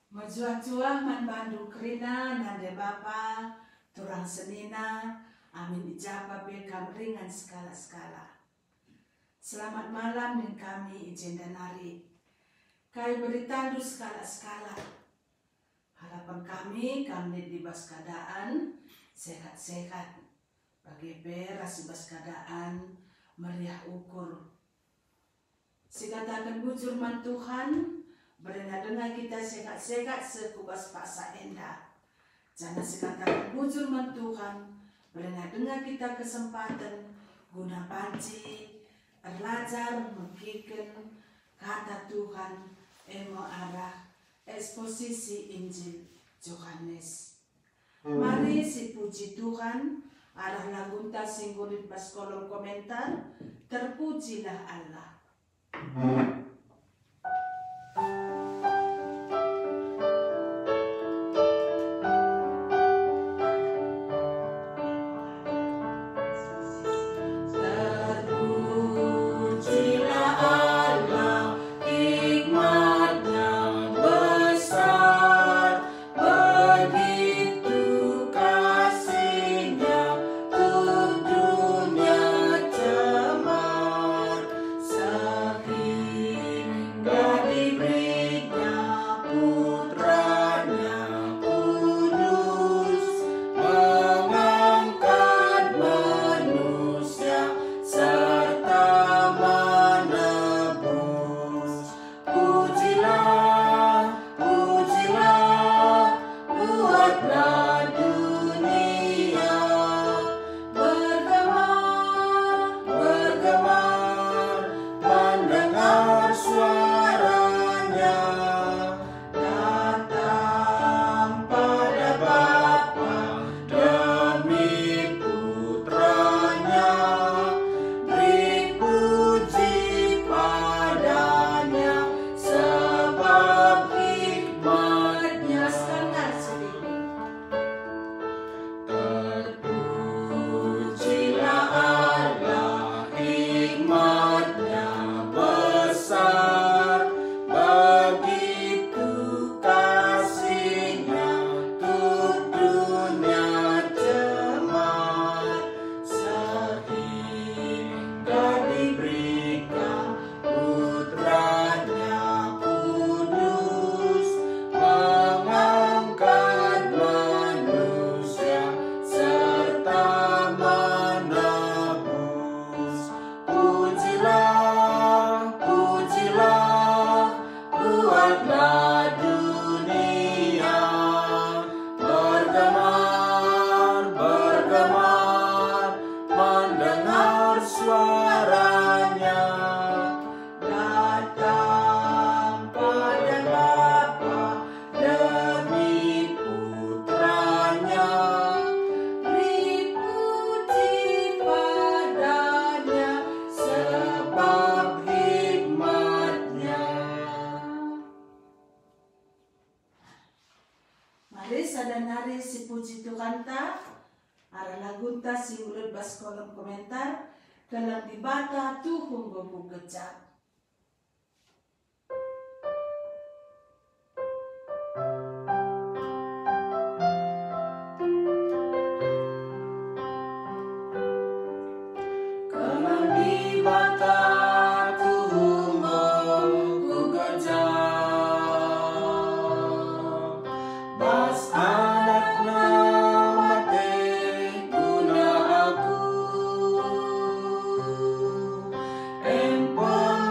Menjuah-juah man bandu kerina nande bapa turang senina amin ijapa bekam ringan skala-skala. Selamat malam dan kami ijen dan hari. Kai beritandu skala-skala. Harapan kami di bas keadaan sehat-sehat. Bagi beras bas keadaan meriah ukur. Sikatakan bujur man Tuhan, berenang-dengar kita sehat-sehat sekubas paksa endah. Jangan sikatakan bujur man Tuhan, berenang-dengar kita kesempatan guna panci, belajar mengkiken kata Tuhan, emo arah eksposisi Injil Yohanes. Mari si puji Tuhan, arah lagunta singgulit pas kolom komentar, terpujilah Allah. Nari si puji Tuhan ta arah lagunta si ulut bas kolom komentar dalam dibata Tuhun gobu gecap. Kelam dibata Tuhun gobu gecap bas Empon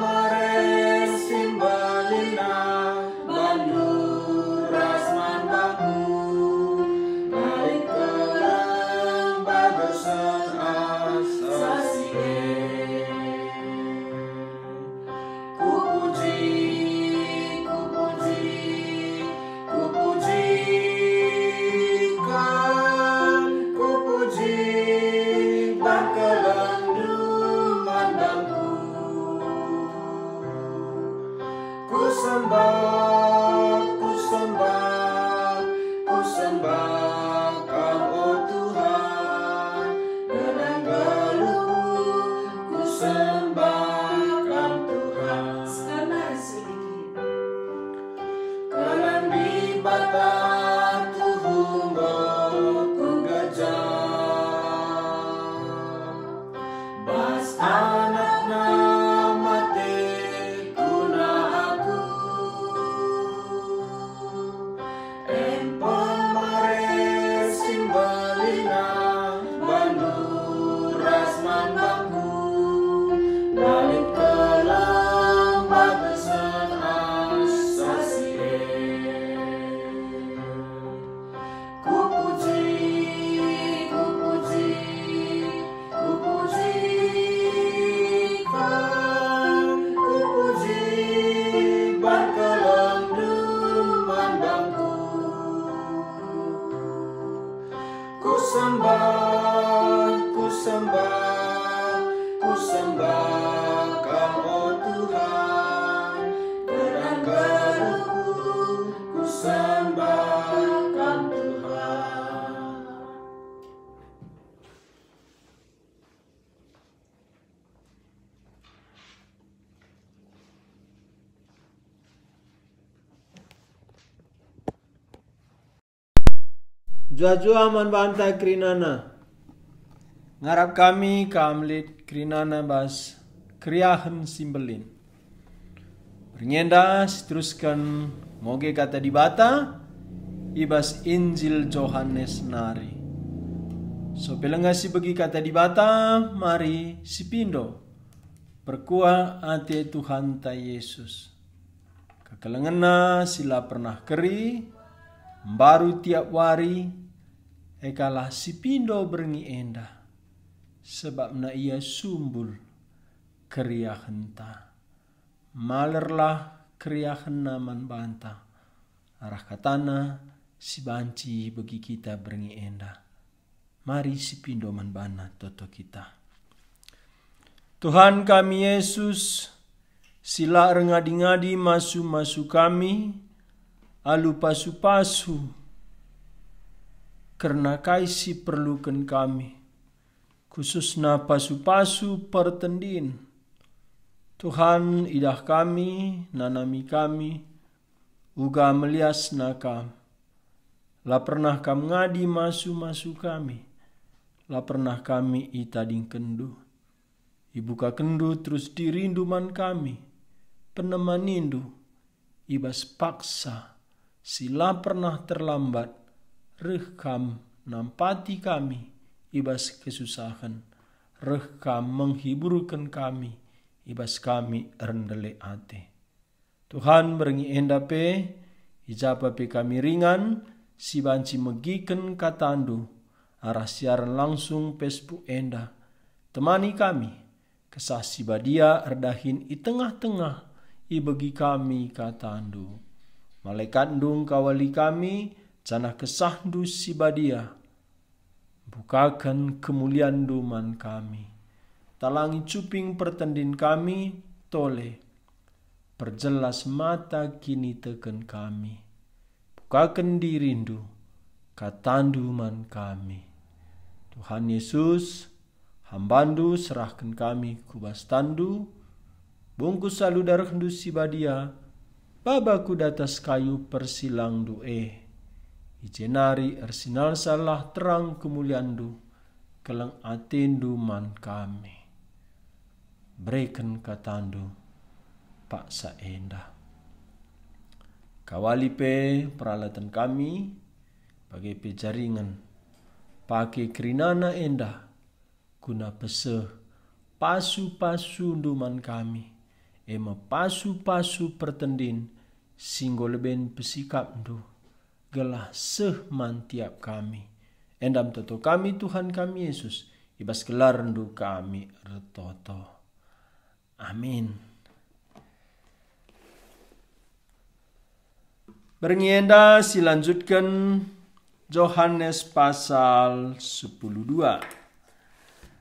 bata tuhunggo ku gajah. Bas anakna mate kuna aku. Empon mare simbalina banduras mandaku. Lalit kelang bagusan asasire. Ku puji, ku puji, ku pujikan, ku puji berkelang dumandangku. Ku sembah, ku sembah, ku sembahkan oh Tuhan. Dengan geruhku ku sembahkan Tuhan. Jua-jua man banta krinana. Ngarap kami kamlit krinana bas kriahan simbelin. Bernyenda teruskan moge kata dibata ibas Injil Yohanes nari. So pelenga si bagi kata dibata mari si pindo. Perkua ate Tuhan ta Yesus. Kekelengena sila pernah keri baru tiap wari ekalah si pindo berngi enda sebab na ia sumbul kriahenta. Malerlah kriahena man banta arah katana si banci bagi kita berngi enda. Mari si pindo man bana toto kita. Tuhan kami Yesus, sila rengadi-ngadi masu-masu kami alu pasu-pasu karena kaisi perlukan kami khususna pasu-pasu pertendin. Tuhan idah kami nanami kami uga melias nakam. La pernah kam ngadi masu-masu kami. La pernah kami itading kendu. Ibuka kendu terus dirindu man kami. Penemanindu ibas paksa. Sila pernah terlambat. Rekam nampati kami ibas kesusahan. Rekam menghiburkan kami ibas kami rendele ate. Tuhan beringi endape ijapa pe kami ringan si banci megiken katandu arah siaran langsung Facebook enda. Temani kami kesah si badia erdahin i tengah-tengah i bagi kami katandu. Malaikat ndung kawali kami canah kesahdu si badia. Bukakan kemuliaan duman kami. Talangi cuping pertendin kami tole. Perjelas mata kini teken kami. Bukakan dirindu katandu man kami. Tuhan Yesus, hambandu serahkan kami kubas tandu. Bungkus salu darah du si badia. Babaku datas kayu persilang du'e. Ijenari ersinal salah terang kemuliandu. Kelang atendu man kami. Berikan katandu paksa endah. Kawali pe peralatan kami bagai pe jaringan. Pakai kerinana endah. Guna pese pasu-pasu duman kami. Ema pasu-pasu pertendin. Singgo leben pesikap du. Gelah sehman tiap kami. Endam toto kami Tuhan kami Yesus. Ibas gelar rendu kami retoto. Amin. Bernienda silanjutkan Yohanes pasal 10:2.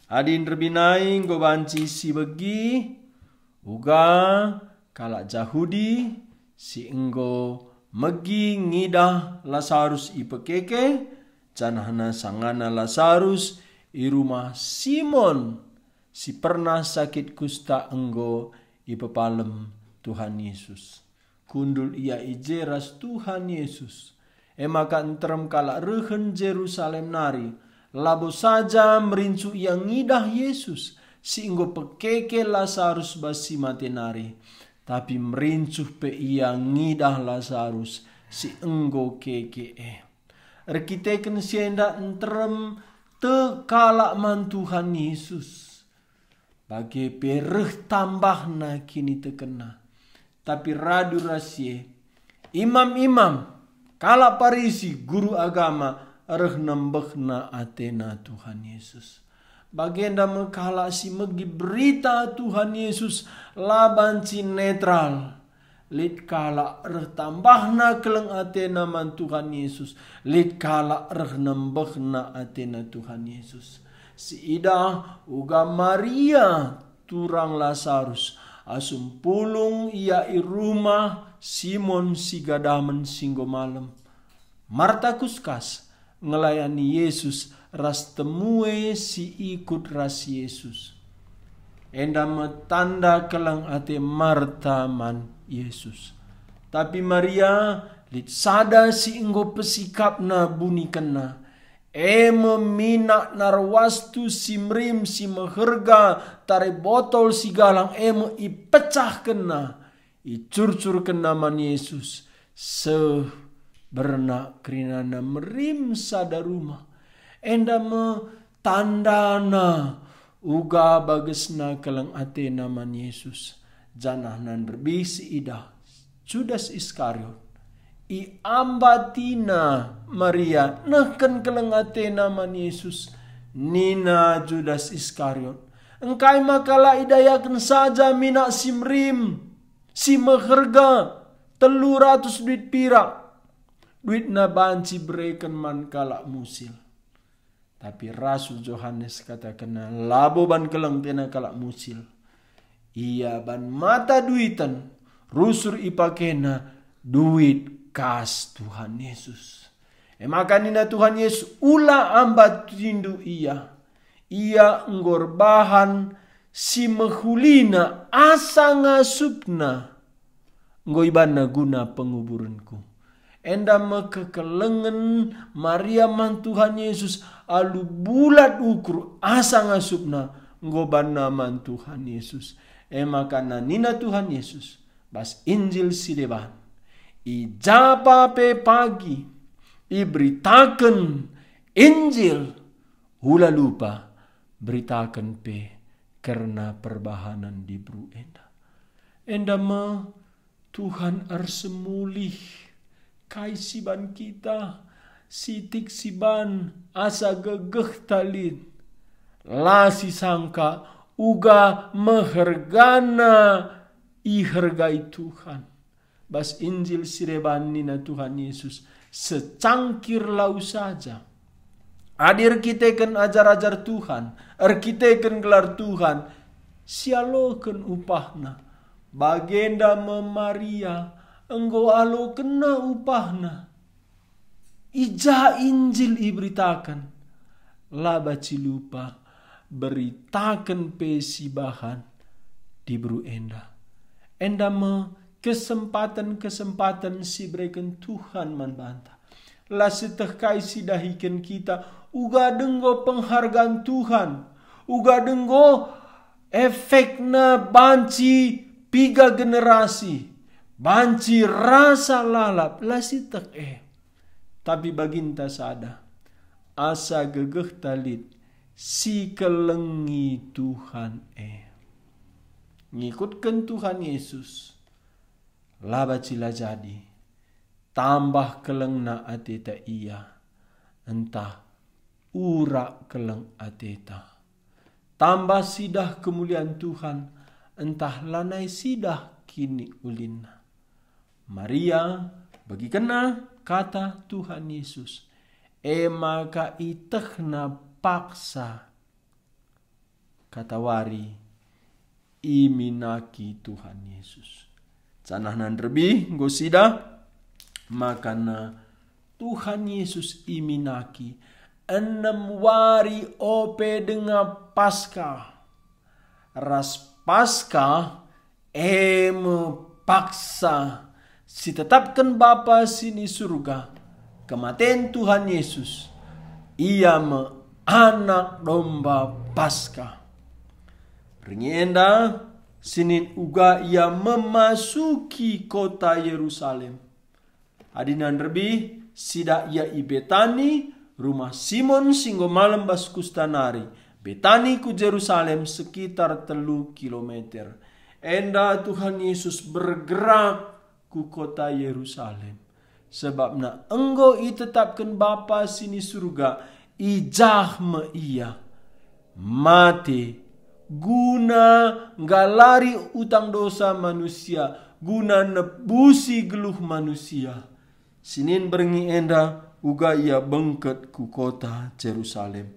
Adin rebinai gobanci si begi uga kalak Jahudi si enggo megi ngidah Lazarus ipekeke canahna sangana Lazarus i rumah Simon si pernah sakit kusta enggo ipepalem Tuhan Yesus. Kundul ia ijeras Tuhan Yesus Maka entrem kala rehen Jerusalem nari. Labo saja merincu yang ngidah Yesus. Singgo pekeke Lazarus basi mate nari. Tapi merincuh pe ia ngidah Lazarus si enggo keke. Rekiteken sienda entrem te kala man Tuhan Yesus. Bagi pereh tambahna kini tekena. Tapi radu rasie. Imam-imam. Kala Parisi guru agama reh nembehna atena Tuhan Yesus. Bagenda mekala si megi berita Tuhan Yesus laban si netral. Lid kala reh tambahna keleng atena man Tuhan Yesus. Lid kala reh nembehna atena Tuhan Yesus. Si ida uga Maria turang Lazarus. Asum pulung ia i rumah Simon si gadamen singgo malam. Marta kuskas ngelayani Yesus ras temue si ikut ras Yesus. Enda metanda kelang ate Marta man Yesus. Tapi Maria lit sada si inggo pesikapna buni kena. Mina narwastu si mrim si meherga tare botol si galang ipecah kena. Icurcur kena man Yesus. Bernak kerinana merim sada rumah. Enda me tandana uga bagesna kelang atena man Yesus. Janah nan rebih si ida Judas Iskariot. I ambatina Maria nehken kelang atena man Yesus. Nina Judas Iskariot. Engkai makala idayakan saja mina simrim si meherga 300 duit pirak. Duit na banci bereken man kala musil. Tapi Rasul Yohanes katakan labo ban kelang tena kala musil. Ia ban mata duitan rusur ipakena duit kas Tuhan Yesus. Maka nina Tuhan Yesus ula ambat tindu ia. Ia ngorbahan si mehulina asa ngasupna. Ngoibana guna penguburanku. Enda mekekelengen Maria man Tuhan Yesus alu bulat ukur asa ngasupna ngobana man Tuhan Yesus. Maka nina Tuhan Yesus bas Injil sideban. Ijapa pe pagi iberitakan Injil hula lupa beritakan pe karena perbahanan di bru enda ma Tuhan arsemulih kai siban kita sitik siban asa gegeh talit lasi sangka uga mehergana ihergai Tuhan. Bas Injil sireban nina Tuhan Yesus secangkir lau saja. Adir kita ken ajar-ajar Tuhan, kita ken gelar Tuhan, sialoken upahna. Bagenda Maria, enggo alo kena upahna. Ija Injil iberitakan, laba cilupa beritakan pesibahan di bru enda. Enda kesempatan si berikan Tuhan manbanta. La setehkai si dahikan kita uga denggo penghargaan Tuhan. Uga denggo efekna banci 3 generasi. Banci rasa lalap la sitek Tapi baginta sada asa gegeh talit si kelengi Tuhan ngikutkan Tuhan Yesus. Laba cila jadi tambah keleng na ateta ia entah urak keleng ateta tambah sidah kemuliaan Tuhan entah lanai sidah kini ulinna. Maria bagi kena kata Tuhan Yesus maka itehna paksa kata wari iminaki Tuhan Yesus. Canah nan lebih gosida makana Tuhan Yesus iminaki 6 wari ope dengan Paskah. Ras Paskah paksa si tetapkan Bapa sini surga kematian Tuhan Yesus. Ia anak domba Paskah. Ringi enda sinin uga ia memasuki kota Yerusalem. Adinan lebih sida ia i Betani, rumah Simon singgo malam bas kustanari. Betani ku Yerusalem sekitar 3 kilometer. Enda Tuhan Yesus bergerak ku kota Yerusalem. Sebabna enggo i tetapkan Bapa sini surga, ijah me ia mati guna galari utang dosa manusia, guna nebusi geluh manusia. Sinin berengi enda uga ia bengket ku kota Yerusalem.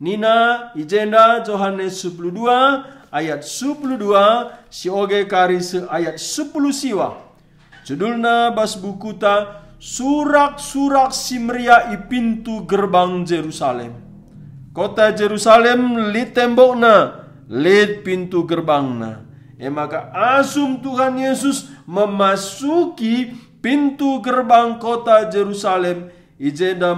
Nina ijenda Yohanes 12 ayat 12 si oge kari se ayat 10 siwa. Judulna bas bukuta surak-surak simria i pintu gerbang Yerusalem. Kota Yerusalem lit tembokna, lit pintu gerbangna. Maka asum Tuhan Yesus memasuki pintu gerbang kota Yerusalem, ijenda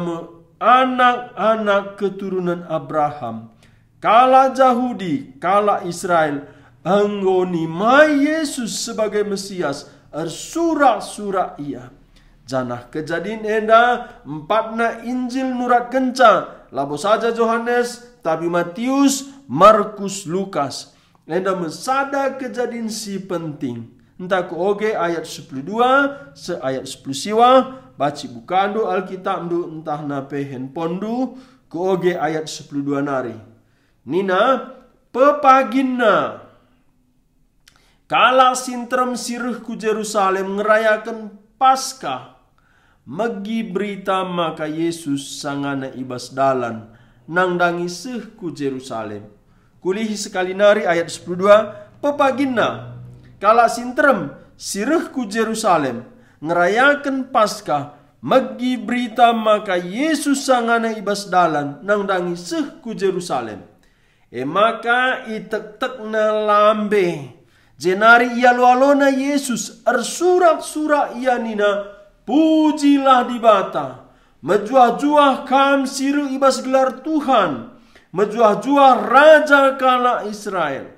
anak-anak keturunan Abraham, kala Yahudi, kala Israel, anggoni ma Yesus sebagai Mesias, surak-surak ia. Janah kejadian enda empatna Injil nurat kenca, labo saja Yohanes, tapi Matius, Markus, Lukas. Enda mesada kejadian si penting. Entah ku oge ayat 12, se ayat 10 siwa, baci bukandu Alkitab du entah nape handphone du, ku oge ayat 12 nari. Nina, pepaginna, kala sintrem sirih ku Yerusalem ngerayakan Paskah, megi berita maka Yesus sangana ibas dalan, nang dangi seh ku Yerusalem. Kulihi sekali nari ayat 12, pepaginna, kala sintrem sirih ku Yerusalem ngerayakan Paskah, megi berita maka Yesus sangana ibas dalan, nang dangi seh ku Yerusalem. Maka itek-tekna lambe, jenari ia lualona Yesus surak-surak ia nina, pujilah di bata, mejuah-juah kam siru ibas gelar Tuhan, mejuah-juah raja kala Israel.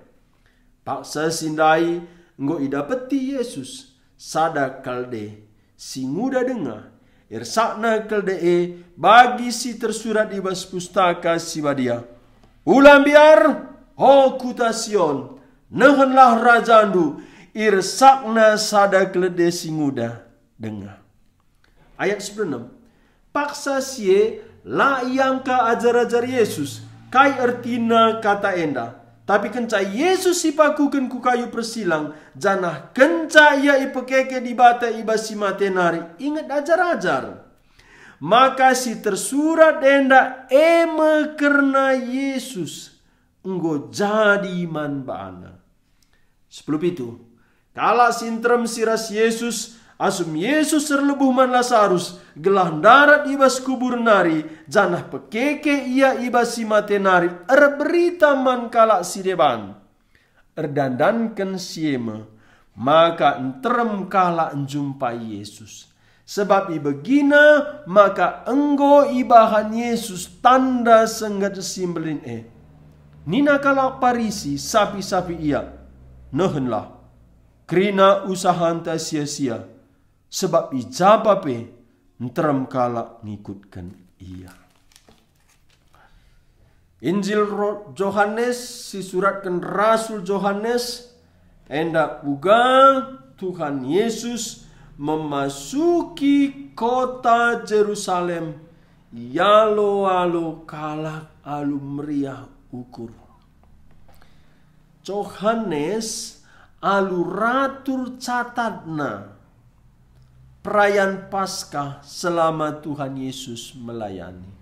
Paksa sindai nggo idapeti Yesus sada kalde si nguda denga irsakna kalde bagi si tersurat ibas pustaka si badia. Ulam biar ho kuta Sion, nehenlah rajandu, irsakna sada kalde si nguda denga. Ayat 96. Paksa sie la iangka ajar-ajar Yesus, kai ertina kata enda. Tapi kenca Yesus ipakukan ku kayu persilang, janah kenca ia ipekeke di bata ibas si matenari, ingat ajar-ajar. Maka si tersurat enda karena Yesus, enggo jadi iman baana. 10 itu. Kala sintrem siras Yesus, asum Yesus serlebuh man Lazarus, gelah darat ibas kubur nari, janah pekeke ia ibas si matenari, berita man kala si deban. Erdandankan siema, maka enterem kala enjumpai Yesus. Sebab ibegina, maka enggo ibahan Yesus tanda senggat simbelin Nina kala parisi sapi-sapi ia, nehenlah, krina usahanta sia-sia. Sebab ijabape enterem kala ngikutkan ia. Injil Yohanes disuratkan Rasul Yohanes, enda uga Tuhan Yesus memasuki kota Yerusalem, yalo-alo kalak alu meriah ukur. Yohanes alu ratur catatna perayaan Paskah selama Tuhan Yesus melayani.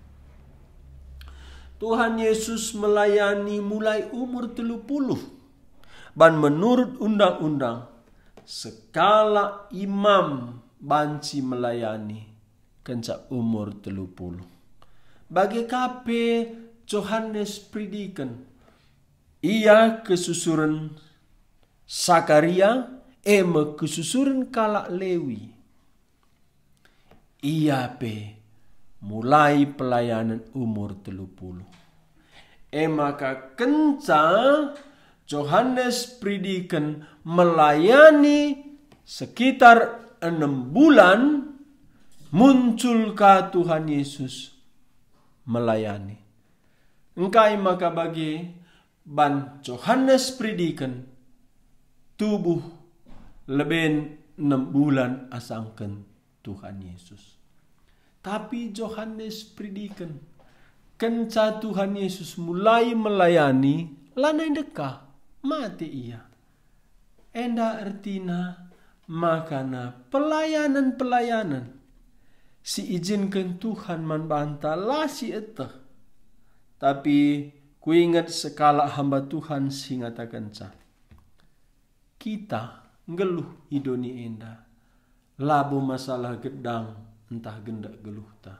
Tuhan Yesus melayani mulai umur 30. Dan menurut undang-undang, sekala imam banci melayani kenca umur 30. Bagi kape Yohanes predikan, ia kesusuran Sakaria, kesusuran kala Lewi. Ia pe mulai pelayanan umur 30. Maka kenca Yohanes Prediken melayani sekitar 6 bulan, munculkah Tuhan Yesus melayani. Engkai maka bagi ban Yohanes Prediken tubuh lebih 6 bulan asangken Tuhan Yesus. Tapi Yohanes Prediken kenca Tuhan Yesus mulai melayani, lanai dekah mati ia. Enda artina makana pelayanan si izinkan Tuhan membantah lah si eteh. Tapi ku ingat sekala hamba Tuhan singata kenca. Kita ngeluh idoni enda. Labu masalah gedang entah gendak geluh ta.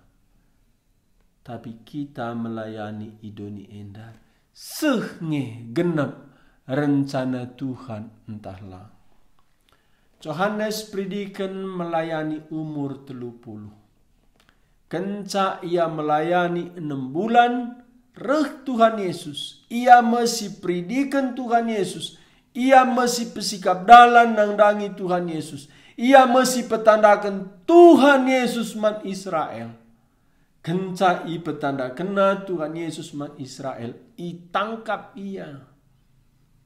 Tapi kita melayani idoni enda. Sehne genap rencana Tuhan entahlah. Yohanes Prediken melayani umur 30. Kenca ia melayani 6 bulan, reh Tuhan Yesus. Ia masih predikan Tuhan Yesus. Ia masih pesikap dalan nangdangi Tuhan Yesus. Ia masih petandakan Tuhan Yesus man Israel. Kenca i petanda kena Tuhan Yesus man Israel. I tangkap ia.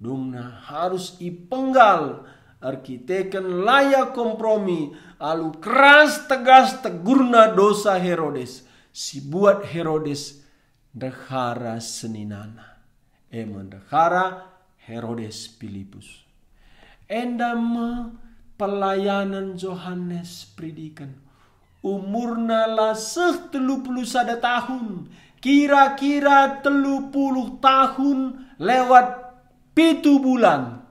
Dungna harus i penggal. Arkiteken layak kompromi. Alu keras tegas tegurna dosa Herodes. Si buat Herodes dehara seninana. Dehara Herodes Filipus. Endama pelayanan Yohanes Prediken. Umurna lah 31 tahun. Kira-kira 30 tahun lewat 7 bulan.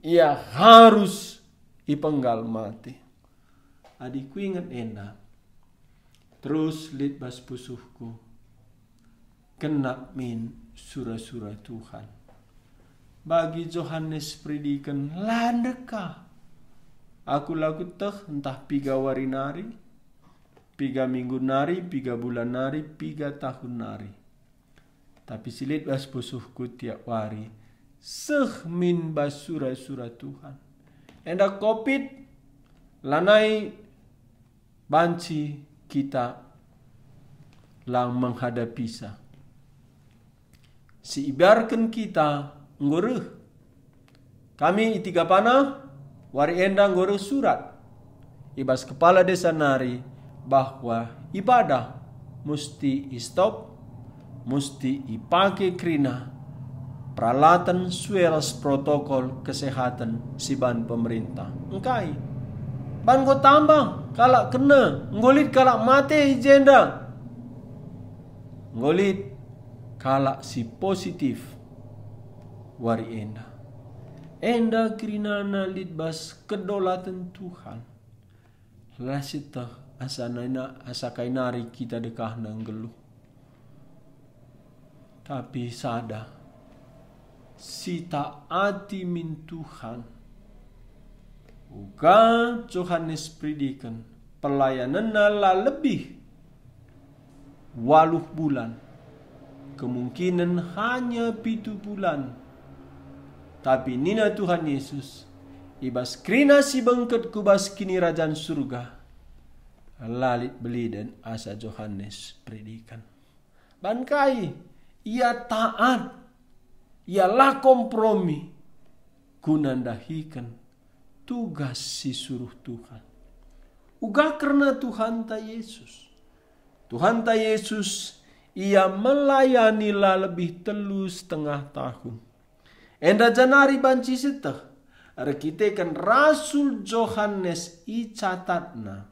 Ia harus ipenggal mati. Adikku ingat enda. Terus litbas pusuhku. Kenap min surah-surah Tuhan. Bagi Yohanes Prediken landeka. Aku laku teh entah 3 wari nari, 3 minggu nari, 3 bulan nari, 3 tahun nari. Tapi silit bas pusuhku tiap wari. Sehmin bas surah-surah Tuhan. Enda COVID lanai banci kita lang menghadapi sa. Si ibarkan kita ngureh. Kami itiga panah wari enda ngureh surat. Ibas kepala desa nari bahwa ibadah mesti stop, mesti ipake krina peralatan suelas protokol kesehatan si ban pemerintah. Engkai ban go tambang kalak kena, ngolit kalak mati jenda. Ngolit kalak si positif wari enda. Enda krinana litbas kedolatan Tuhan. Lasita asakai nari kita dekah nang geluh. Tapi sada si taati min Tuhan. Uga Yohanes Prediken pelayanan lah lebih 8 bulan. Kemungkinan hanya 7 bulan. Tapi nina Tuhan Yesus ibas krina si bengket kubas kini rajaan surga. Lalit beli dan asa Yohanes Prediken. Bankai ia taat. Ialah kompromi kunandahikan tugas si suruh Tuhan. Uga karena Tuhan ta Yesus. Tuhan ta Yesus ia melayanilah lebih 3,5 tahun. Enda janari banci seteh. Arkitekan Rasul Yohanes i catatna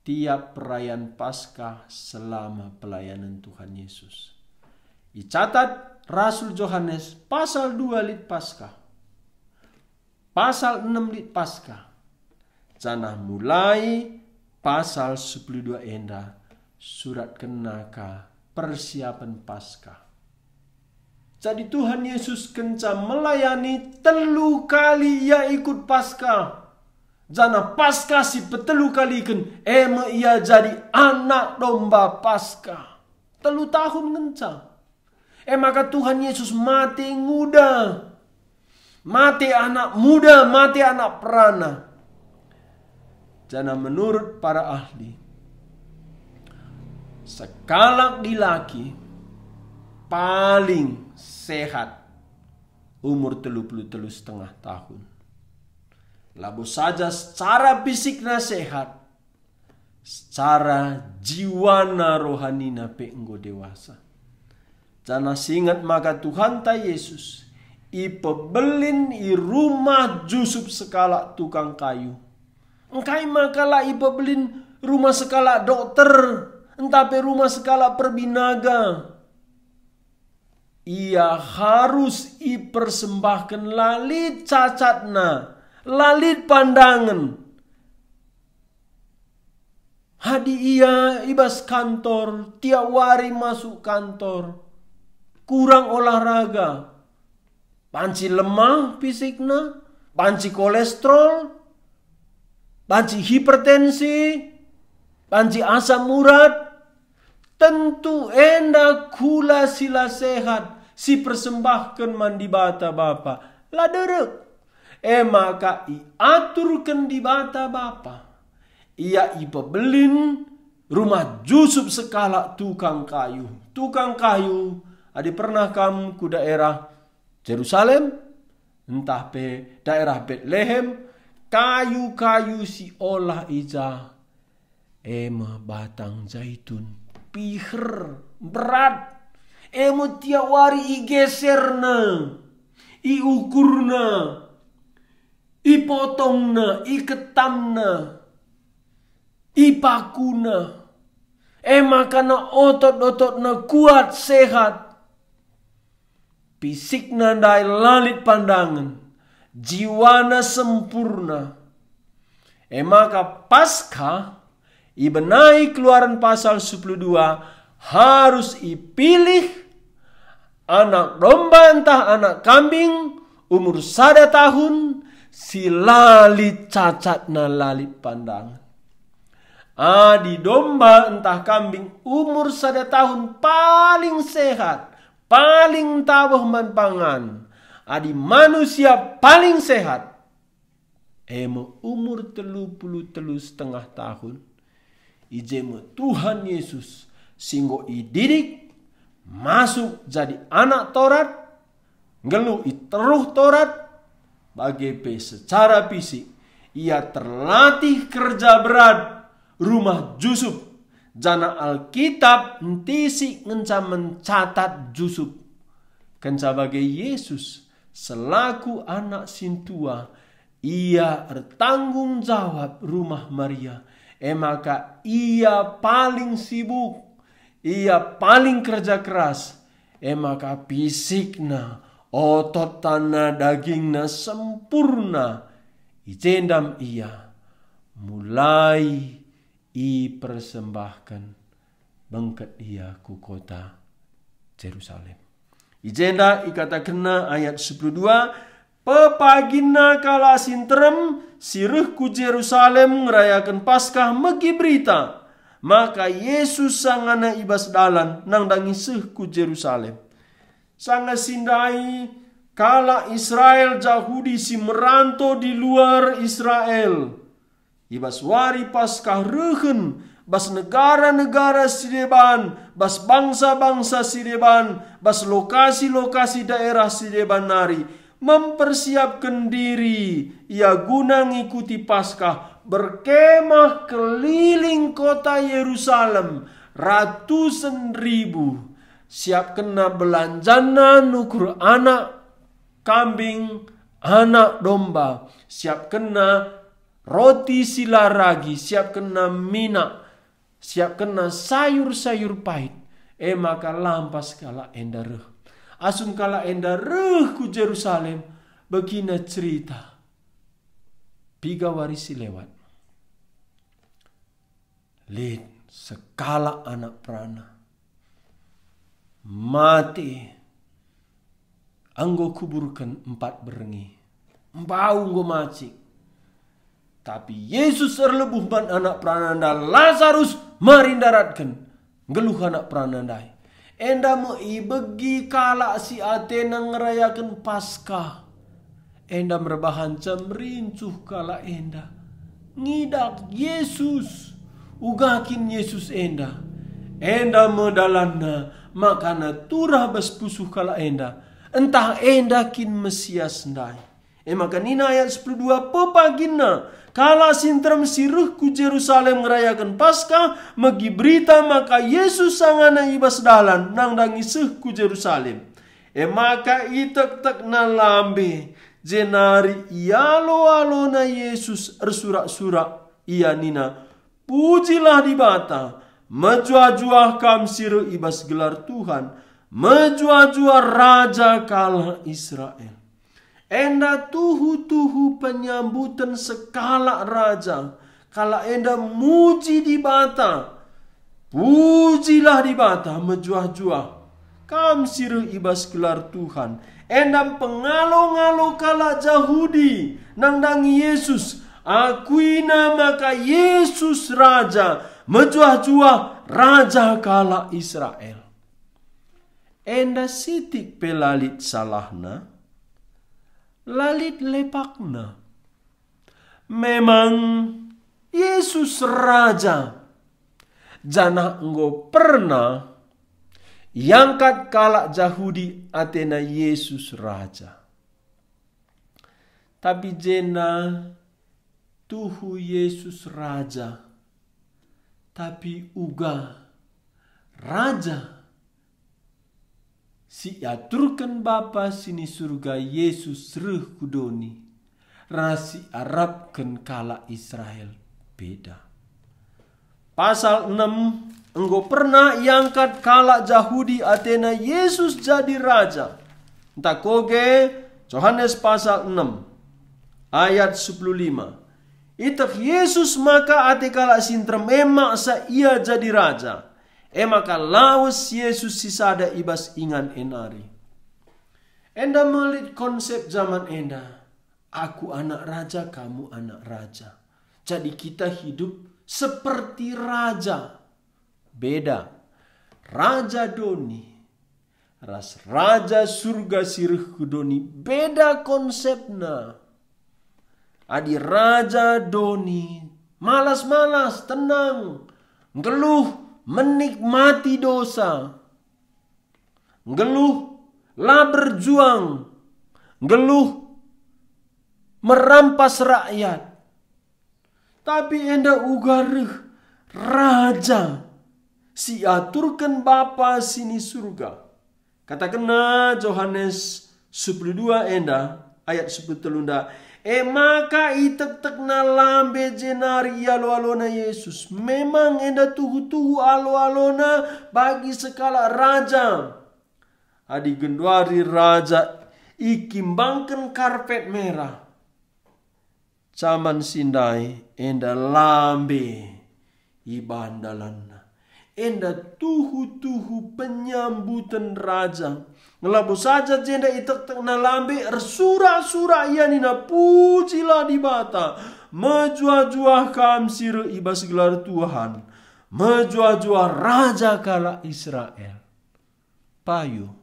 tiap perayaan Paskah selama pelayanan Tuhan Yesus. I catat Rasul Yohanes pasal 2 lit Paskah. Pasal 6 lit Paskah. Janah mulai pasal 12 enda surat kenaka persiapan Paskah. Jadi Tuhan Yesus kenca melayani 3 kali ia ikut Paskah. Jana Paskah si petelu kaliken ema ia jadi anak domba Paskah. 3 tahun ngenca. Maka Tuhan Yesus mati muda. Mati anak muda, mati anak perana. Jana menurut para ahli, sekalak di laki paling sehat umur 33,5 tahun. Lalu saja secara fisiknya sehat, secara jiwana rohanina pe enggo dewasa. Jana singat maka Tuhan ta Yesus ipebelin i rumah Jusuf sekala tukang kayu. Engkai makalah ipebelin rumah sekala dokter, entape rumah sekala perbinaga. Ia harus ipersembahkan lalit cacatna, lalit pandangan. Hadi ia ibas kantor, tiap hari masuk kantor, kurang olahraga, panci lemah fisikna, panci kolesterol, panci hipertensi, panci asam urat. Tentu enda kula sila sehat, si persembahkan mandi bata bapa, lah derek. Maka iaturkan di bata bapa. Ia ipebelin rumah Jusuf sekala tukang kayu. Tukang kayu, adi pernah kamu ku daerah Jerusalem, entah pe daerah Bethlehem, kayu-kayu si olah ija, batang zaitun, piher, berat, tiap wari igeserna, iukurna, ipotongna, iketamna, ipakuna. Makana otot-ototna kuat sehat. Fisikna dai lalit pandangan, jiwana sempurna. Maka Paskah ibenai Keluaran pasal 12 harus ipilih anak domba entah anak kambing umur 1 tahun si lalit cacatna lalit pandangan. Adi domba entah kambing umur 1 tahun paling sehat, paling tabuh manpangan. Adi manusia paling sehat. Umur 33,5 tahun. Ijeme Tuhan Yesus singgo ididik masuk jadi anak Taurat, ngelu iteruh Taurat, bagi secara fisik ia terlatih kerja berat rumah Jusuf. Jana Alkitab ntisi ngenca mencatat Jusuf. Kenca bagi Yesus selaku anak sintua, ia bertanggung jawab rumah Maria. Maka ia paling sibuk, ia paling kerja keras. Maka fisikna, otot tanah dagingna sempurna. Ijendam ia mulai ipersembahkan bengket ia ku kota Jerusalem. Ijenda ikata kena ayat 12. Pepagina kala sinterem sireh ku Jerusalem ngerayakan Paskah megi berita. Maka Yesus sangana ibas dalan nang dangiseh ku Jerusalem. Sanga sindai kala Israel Yahudi si meranto di luar Israel. Ibas wari Paskah rehen bas negara-negara sideban, bas bangsa-bangsa sideban, bas lokasi-lokasi daerah sideban nari. Mempersiapkan diri, ia guna ngikuti Paskah, berkemah keliling kota Yerusalem, ratusan ribu, siap kena belanjana nukur anak kambing, anak domba, siap kena roti silaragi, siap kena minak, siap kena sayur-sayur pahit. Maka lampas kala endareh. Asun kala endareh ku Jerusalem, begina cerita. Piga warisi lewat. Lid sekala anak perana. Mati. Anggo kuburkan 4 berengi. Bau nggo macik. Tapi Yesus erlebuh ban anak prananda Lazarus mari daratkan. Geluh anak pranandai. Enda mo ibegi kala si Athena ngerayakan Paskah. Enda merebahan cemrincuh kala enda. Ngidak Yesus. Ugakin Yesus enda. Enda medalana makana turah bas pusuh kala enda. Entah enda kin Mesias ndai. Maka nina ayat 12 pepagina kala sintrem siruh ku Jerusalem ngerayakan Paskah megi berita maka Yesus sangana ibas dalan nang dangi seh ku Jerusalem. Maka itek-tek na lambe jenari ialo-alo na Yesus ersurak-surak ia nina pujilah di bata mejuah-juah kam siruh ibas gelar Tuhan mejuah-juah raja kala Israel. Enda tuhu-tuhu penyambutan sekala raja. Kala enda muji di bata. Pujilah di bata mejuah-juah. Kam siru ibas gelar Tuhan. Enda pengalo-ngalo kala Yahudi. Nang dangi Yesus. Akuina maka Yesus raja. Mejuah-juah raja kala Israel. Enda sitik pelalit salahna. Lalit lepakna. Memang Yesus raja. Jana enggo pernah yangkat kalak Yahudi Athena Yesus raja. Tapi jena tuhu Yesus raja. Tapi uga raja. Si aturkan Bapa sini surga Yesus reh kudoni. Rasi Arabkan kala Israel beda. Pasal 6. Enggo pernah iangkat kala Yahudi Athena Yesus jadi raja. Entah koge Yohanes pasal 6. Ayat 15. Itak Yesus maka ate kala sintrem emak sa ia jadi raja. Maka lawas Yesus sisada ibas ingan enari. Enda melit konsep zaman enda. Aku anak raja, kamu anak raja. Jadi kita hidup seperti raja. Beda. Raja Doni. Ras raja surga sirih kudoni. Beda konsepna. Adi raja Doni. Malas-malas, tenang. Ngeluh. Menikmati dosa. Ngeluh lah berjuang. Ngeluh merampas rakyat. Tapi enda ugarih raja. Si aturkan Bapa sini surga. Katakanlah Yohanes 12 enda ayat 10 telunda. Maka itek-tek na lambe jenari alo-alona Yesus. Memang enda tuhu-tuhu alo-alona bagi sekala raja. Adi genduari raja ikimbangkan karpet merah. Caman sindai enda lambe ibandalanna. Enda tuhu-tuhu penyambutan raja. Ngelabu saja jenda itek-tek na lambe ersura-sura ia nina pujilah di bata. Mejuah-juah kam siru ibas gelar Tuhan. Mejuah-juah raja kala Israel. Payu.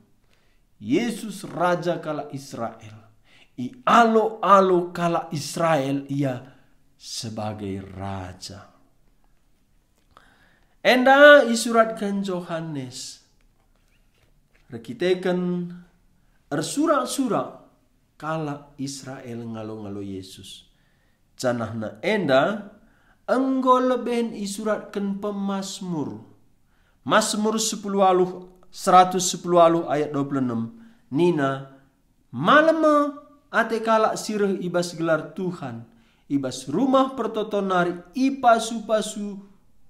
Yesus raja kala Israel. I alo-alo kala Israel ia sebagai raja. Enda isuratkan Yohanes. Rekitekan ersurak-surak kala Israel ngalo-ngalo Yesus. Canahna enda enggo leben isuratkan pemazmur. Mazmur 110 ayat 26. Nina malama ate kala sireh ibas gelar Tuhan. Ibas rumah pertotonari ipasu-pasu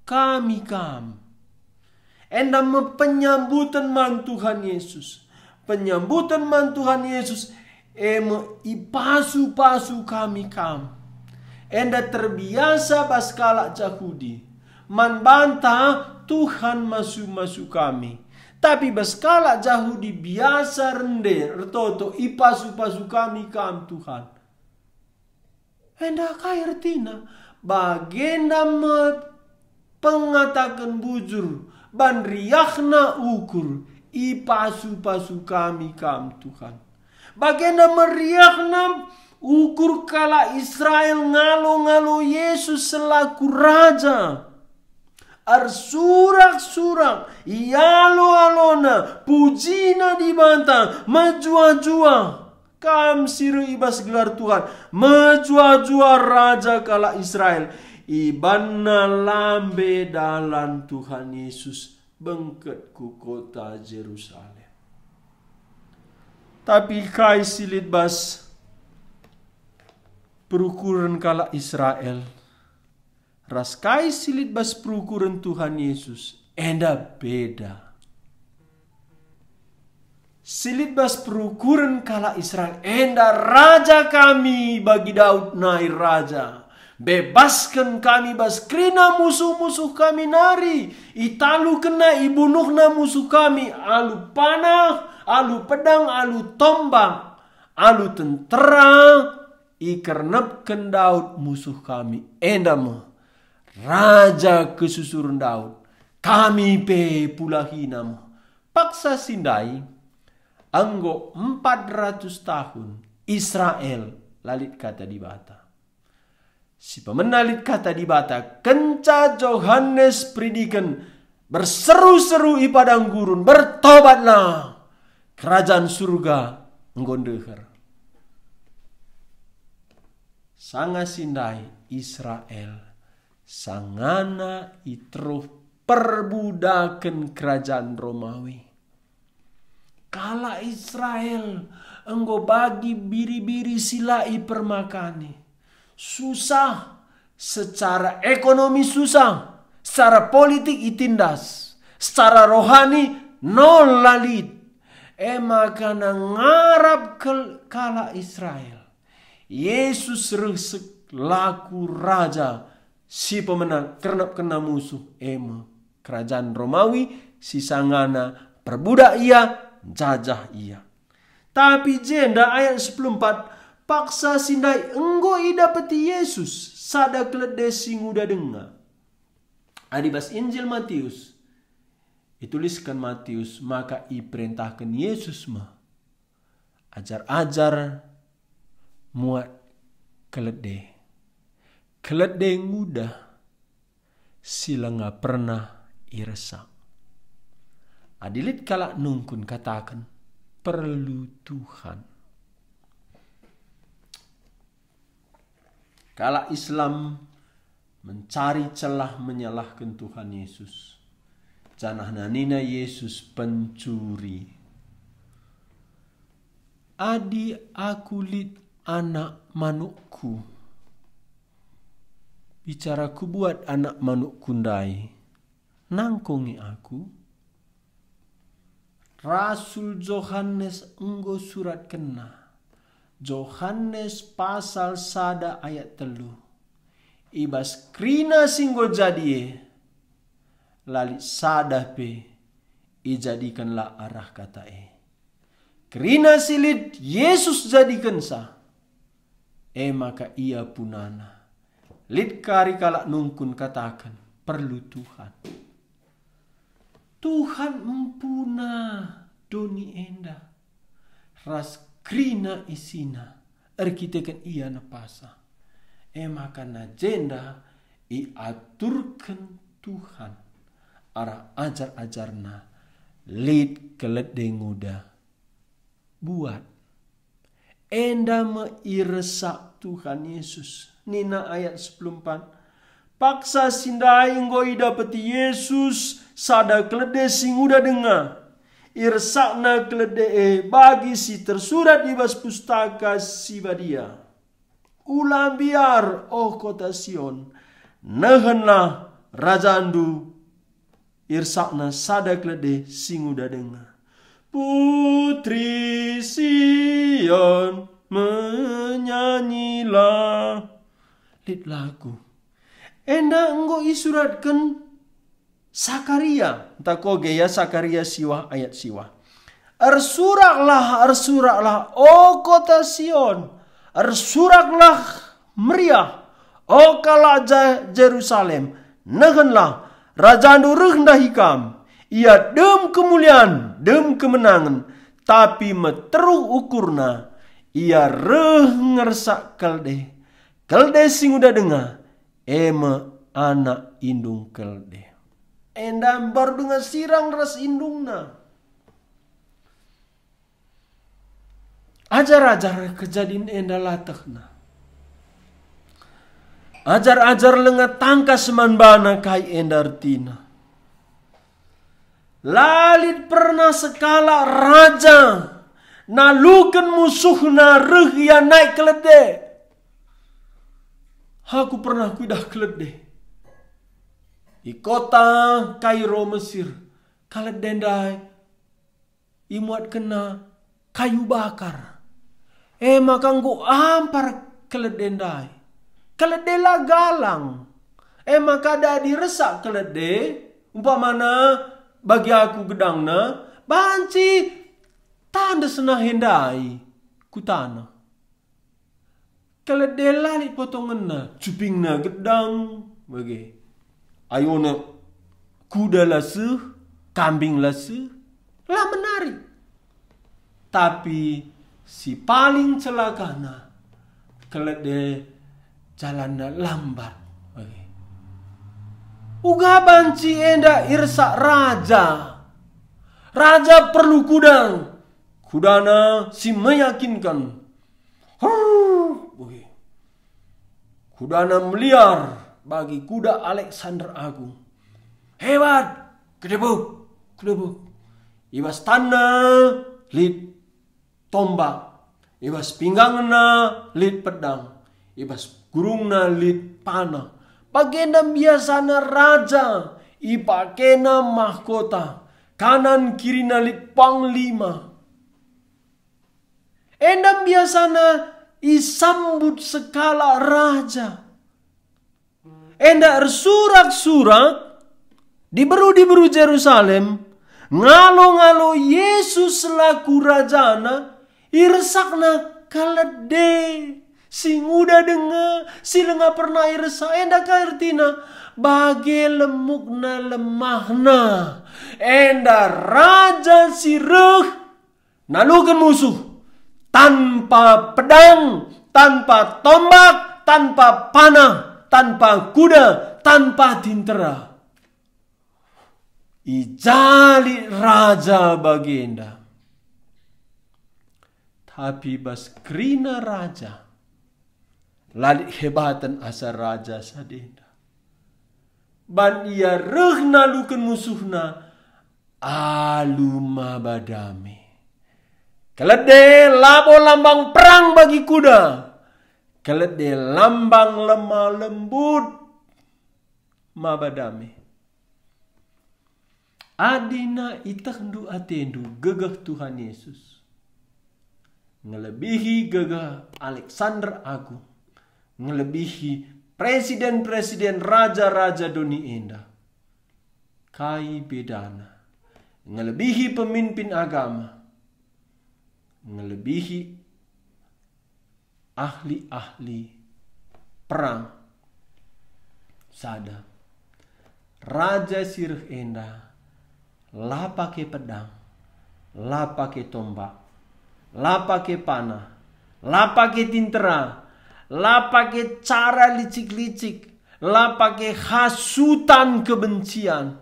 kami kam. Enda penyambutan man Tuhan Yesus. Penyambutan man Tuhan Yesus. Ipasu-pasu kami kam. Enda terbiasa baskala Yahudi. Man bantah Tuhan masuk-masuk kami. Tapi baskala Yahudi biasa rende. Retoto ipasu-pasu kami kam Tuhan. Hendak kair tina. Bagenda pengatakan bujur. Ban riakna ukur. I pasu-pasu kami kam Tuhan. Bagenda meriakna ukur kala Israel ngalo-ngalo Yesus selaku Raja. Ar surak-surak. Ialo-alona. Pujina dibantang. Majua-jua. Kam siru ibas gelar Tuhan. Majua-jua Raja kala Israel. Ibanna lambe dalan Tuhan Yesus. Bengket ku kota Jerusalem. Tapi kai silit bas. Perukuran kala Israel. Ras kai silit bas perukuran Tuhan Yesus. Enda beda. Silit bas perukuran kala Israel. Enda raja kami bagi Daud naik raja. Bebaskan kami bas krina musuh-musuh kami nari. Italu kena ibunuhna musuh kami. Alu panah, alu pedang, alu tombak, alu tentera. Ikernepkan Daud musuh kami. Enda mah raja kesusuran Daud. Kami pe pula hinam. Paksa sindai. Anggo 400 tahun Israel lalit kata di bata. Si pemenalit kata di bata. Kenca Yohanes predikan. Berseru-seru i padang gurun. Bertobatlah. Kerajaan surga nggondeher. Sanga sindai Israel. Sangana itruh perbudakan kerajaan Romawi. Kala Israel enggo bagi biri-biri silai permakane. Susah. Secara ekonomi susah. Secara politik itindas. Secara rohani nol lalit. Makana ngarap kala Israel. Yesus resek laku raja. Si pemenang karena kena musuh. Kerajaan Romawi. Si sangana perbudak ia. Jajah ia. Tapi jenda ayat 14. Paksa sindai enggo idapeti Yesus. Sada kelede singuda denga. Adibas Injil Matius. Dituliskan Matius. Maka iperintahkan Yesus mah. Ajar-ajar. Muat kelede. Kelede nguda. Sila nga pernah iresak. Adilit kala nungkun katakan. Perlu Tuhan. Kala Islam mencari celah menyalahkan Tuhan Yesus. Janah nanina Yesus pencuri. Adi aku lit anak manukku. Bicaraku buat anak manuk kundai. Nangkongi aku. Rasul Yohanes enggo surat kena. Yohanes pasal 1 ayat 3. Ibas krina singgo jadi. Lali sada pe. Ijadikanlah arah kata Krina silit Yesus jadikan sa. Maka ia punana. Lit kari kalak nungkun katakan. Perlu Tuhan. Tuhan empuna doni enda. Ras krina isina. Erkitekan ia napasa. Maka na jenda. Iaturkan Tuhan. Arah ajar-ajarna. Lit kelede nguda. Buat. Enda meiresak Tuhan Yesus. Nina ayat 14. Paksa sindai ngoi dapeti Yesus. Sada kelede singuda denga. Irsakna kelede bagi si tersurat di bas pustaka si badia. Ulang biar kota Sion. Nehenlah rajandu. Irsakna sada kelede singuda denga. Putri Sion menyanyilah. Lit lagu. Enda enggo isuratkan Sakaria. Entah koge ya Sakaria siwah ayat siwah. Arsuraklah, arsuraklah. Oh kota Sion. Arsuraklah meriah. O kalaja Jerusalem, nahanlah rajandu rendah hikam. Ia dem kemuliaan, dem kemenangan, tapi meteruh ukurna. Ia reh ngersak kelde. Kelde sing udah dengar, ema anak indung kelde. Endam baru dengan sirang ras indungna. Ajar-ajar kejadian enda latahna. Ajar-ajar lengat tangkas manbana kai endartina. Lalit pernah sekala raja nalukan musuhna reh ya naik kelede. Aku pernah kudah kelede. Di kota Kairo Mesir, kaledendai imuat kena kayu bakar. Maka nggo ampar keledendai. Keledela galang. Maka ada diresak kelede. Umpamana bagi aku gedangna. Banci tanda senah hendai. Kutana. Keledela li potonganna. Cupingna gedang. Bagi. Ayona kuda lasuh. Kambing lasuh. Lah menarik. Tapi si paling celakana. Kelede jalannya lambat. Uga banci enda irsa raja. Raja perlu kudang. Kudana si meyakinkan. Kudana meliar bagi kuda Alexander Agung. Hebat. Kedebuk. Ibas tanah lid tombak. Ibas pinggangna lid pedang. Ibas gurungna lid panah. Pagenda biasana raja. Ipakena mahkota. Kanan kirina lid panglima. Endam biasana isambut sekala raja. Enda surak-surak. Diberu Jerusalem. Ngalo-ngalo Yesus selaku rajana. Irsakna kalede. Sing udah dengar, si lenga pernah irsa, enda kaertina, bagi lemukna lemahna, enda raja sireh, nalukan musuh, tanpa pedang, tanpa tombak, tanpa panah, tanpa kuda, tanpa tintera. Ijali raja bagi enda. Tapi bas krina raja. Lalik hebatan asa raja sadenda. Ban ia reh nalukan musuhna. Aluma badame. Kelede labo lambang perang bagi kuda. Kelede lambang lemah lembut. Mabadame. Adina itakndu atendu gegah Tuhan Yesus. Ngelebihi gegah Alexander Agung. Ngelebihi presiden-presiden raja-raja doni enda. Kai bedana. Ngelebihi pemimpin agama. Ngelebihi ahli-ahli perang. Sada. Raja sirih enda. La pakai pedang. La pakai tombak. La pakai panah. La pakai tintera. La pakai cara licik-licik. La pakai hasutan kebencian.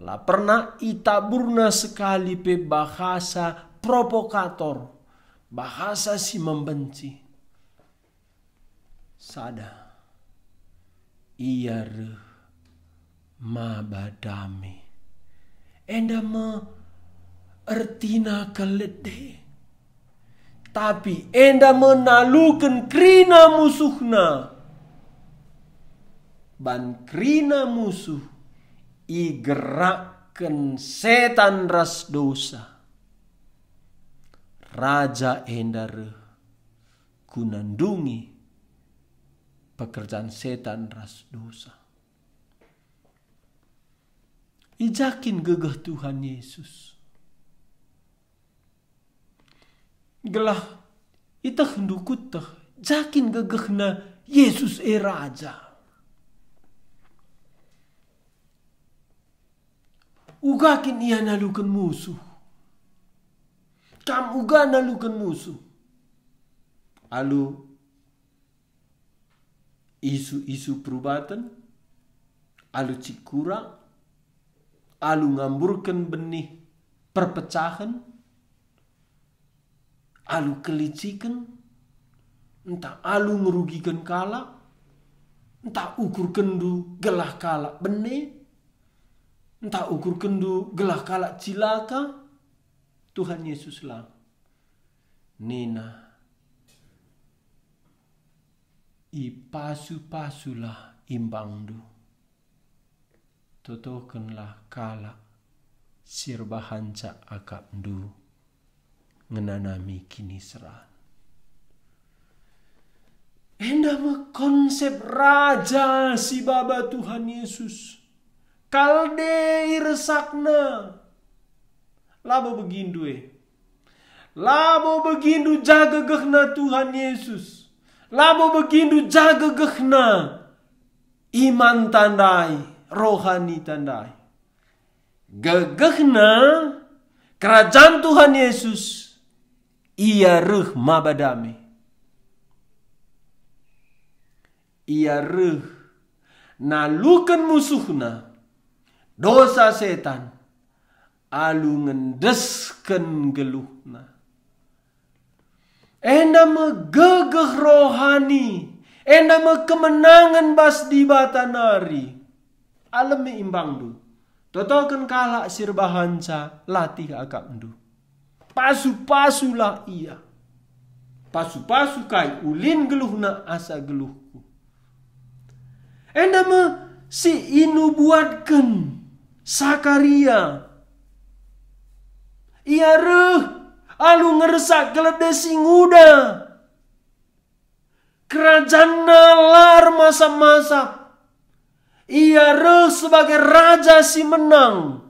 La pernah itaburna sekali pe bahasa provokator. Bahasa si membenci. Sada. Iya reh. Mabadame. Enda me ertina kelede. Tapi enda menalukan krina musuhna. Ban krina musuh igerakkan setan ras dosa. Raja enda kunandungi pekerjaan setan ras dosa. Ijakin gegah Tuhan Yesus. Gelah itah ndukut tah jakin gegehna Yesus raja. Ugakin ia nalukan musuh. Kam uga nalukan musuh. Alu isu-isu perubatan, alu cikura, alu ngamburkan benih perpecahan, alu kelicikan, entah alu merugikan kala, entah ukur kendu gelah kala benih, entah ukur kendu gelah kala cilaka. Tuhan Yesus lah Nina ipasu-pasulah imbangdu. Totokenlah kala sirbahanca akapdu ngenanami kini seran. Endama konsep raja si baba Tuhan Yesus. Kalde iresakna. Labo begindu Labo begindu jaga gehna Tuhan Yesus. Labo begindu jaga gehna iman tandai, rohani tandai. Gegehna kerajaan Tuhan Yesus ia reh mabadame. Ia reh nalukan musuhna dosa setan alu ngendesken geluhna. Enda megegeh rohani, enda me kemenangan bas di batanari. Alemi imbangdu. Totoken kalak sirbahanca latih akapdu. Pasu-pasulah ia. Pasu-pasu kai ulin geluhna asa geluhku. Enda me si inu buatken Sakaria. Ia reh alu ngeresak gelede singuda. Kerajaan nalar masa-masa. Ia reh sebagai raja si menang.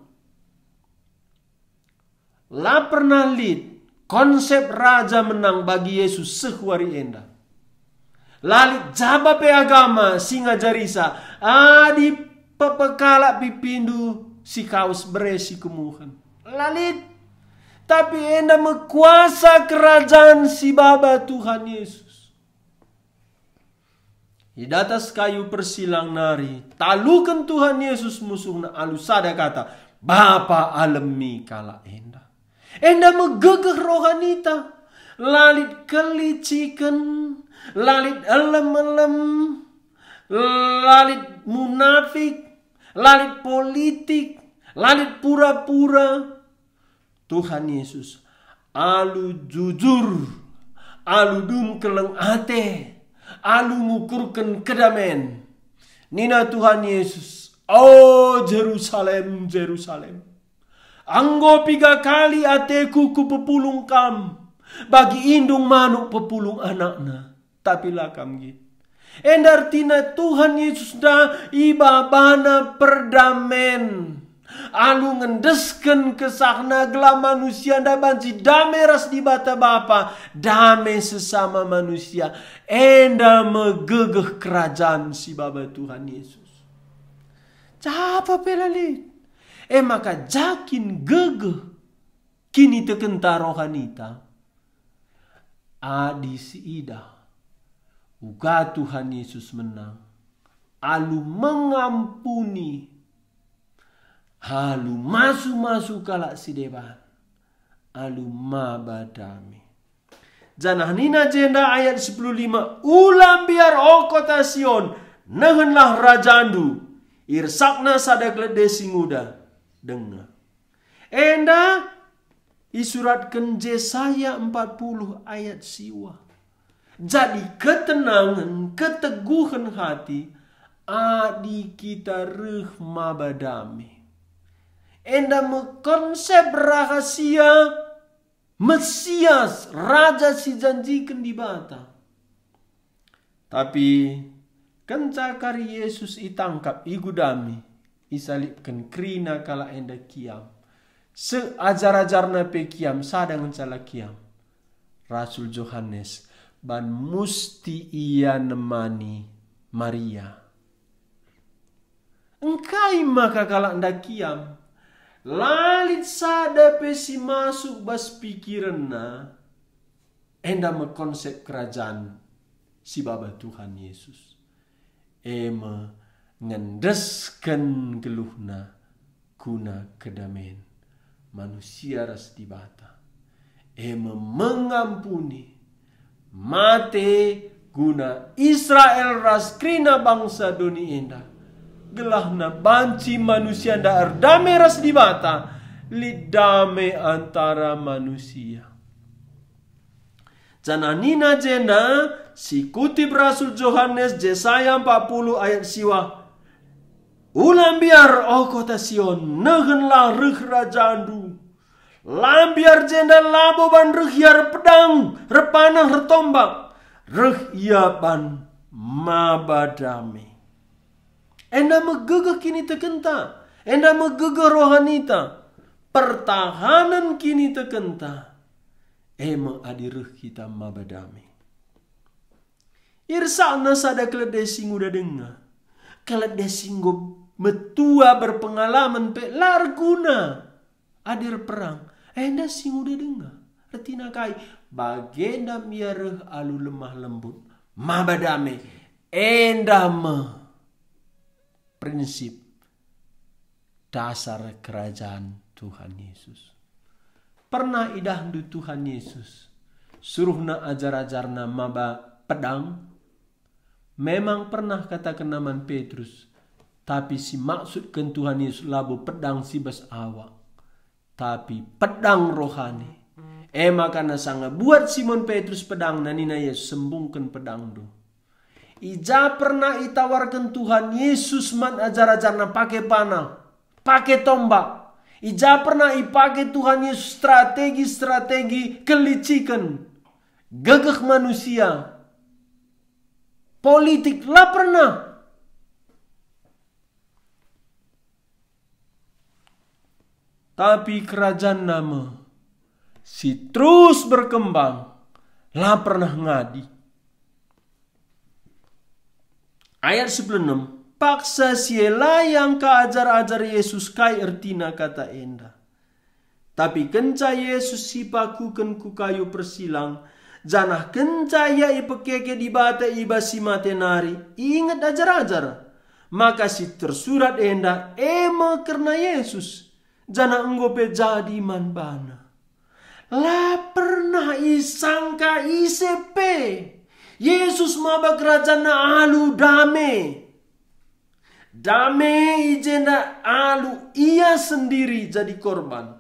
La pernah lid konsep raja menang bagi Yesus sehwari enda. Lalit jabape agama singa jarisa. Adi pepekala pipindu si kaus beresi kemuhan. Lalit. Tapi enda mekuasa kerajaan si baba Tuhan Yesus. Di atas kayu persilang nari. Talukan Tuhan Yesus musuhna alu sada kata. Bapa alemi kala enda. Enda megegeh rohanita. Lalit kelicikan. Lalit elem-elem. Lalit munafik. Lalit politik. Lalit pura-pura. Tuhan Yesus alu jujur, alu dum keleng ate, alu ngukurkan kedamen. Nina Tuhan Yesus, oh Jerusalem, Jerusalem, anggo 3 kali ateku ku pepulung kam, bagi indung manuk pepulung anakna, tapi lakam git. Endartina Tuhan Yesus da ibabana perdamen. Alu ngendesken kesahna gelah manusia nda banci dame ras di bata bapa, dame sesama manusia. Enda megegeh kerajaan si baba Tuhan Yesus. Capa pelali? Maka jakin gegeh kini tekenta rohanita. Adi si ida. Uga Tuhan Yesus menang. Alu mengampuni. Halu masu-masu kalak si deban. Alu mabadami. Janah nina jenda ayat 15. Ulam biar o kota Sion. Nehenlah rajandu. Irsakna sadak lede singuda. Dengar. Enda isuratkan Yesaya 40 ayat siwa. Jadi ketenangan, keteguhan hati. Adi kita reh mabadami. Enda konsep rahasia Mesias, raja si janjikan di bata. Tapi kencakari Yesus itangkap igudami, isalipkan krina kala enda kiam. Seajar-ajarna pe kiam sadang cala kiam. Rasul Yohanes ban musti ia nemani Maria. Engkai maka kalak ndak kiam, lalit sada pesi masuk bas pikiranna, enda mekonsep kerajaan si Bapa Tuhan Yesus. Ema ngendesken geluhna guna kedamaian manusia ras di bata. Ema mengampuni mate guna Israel ras krina bangsa doni enda. Gelahna banci manusia nda erdame ras di bata, lidame antara manusia. Jananina jena si kutip Rasul Yohanes Yesaya 40 ayat siwa. Ulang biar oh kota Sion negenlah reh rajaandu. Lambiar jenda labo ban reh yar pedang repanah retombak. Reh ia ban mabadame. Enda megegeh kini tekenta. Enda megegeh rohanita. Pertahanan kini tekenta. Ema adireh kita mabadame. Irsana sada keledesing udah dengar. Keledesing go metua berpengalaman pe larguna adir perang. Enda sing udah dengar. Retina kai bagenda miareh alu lemah lembut mabadame. Enda me prinsip dasar kerajaan Tuhan Yesus. Pernah idah du Tuhan Yesus suruhna ajar-ajarna maba pedang. Memang pernah kata kenaman Petrus, tapi si maksudkan Tuhan Yesus labu pedang si bas awak, tapi pedang rohani. Makana sanga buat Simon Petrus pedang nanina Yesus sembungkan pedang do. Ija pernah itawarkan Tuhan Yesus man ajar-ajarna pakai panah, pakai tombak. Ija pernah ipake Tuhan Yesus strategi-strategi kelicikan, gegeh manusia, politik lah pernah. Tapi kerajaan nama si terus berkembang, lah pernah ngadi. Ayat 96. Paksa siela yang keajar-ajar Yesus kai ertina kata enda. Tapi kenca Yesus sipakuken ku kayu persilang. Janah kenca ia ipekeke di bata iba si matenari. Ingat ajar-ajar. Maka si tersurat enda ema karena Yesus. Janah enggope jadi man bana. Lah pernah isangka ICP. Yesus maba kerajaan alu dame. Damai jenda alu ia sendiri jadi korban.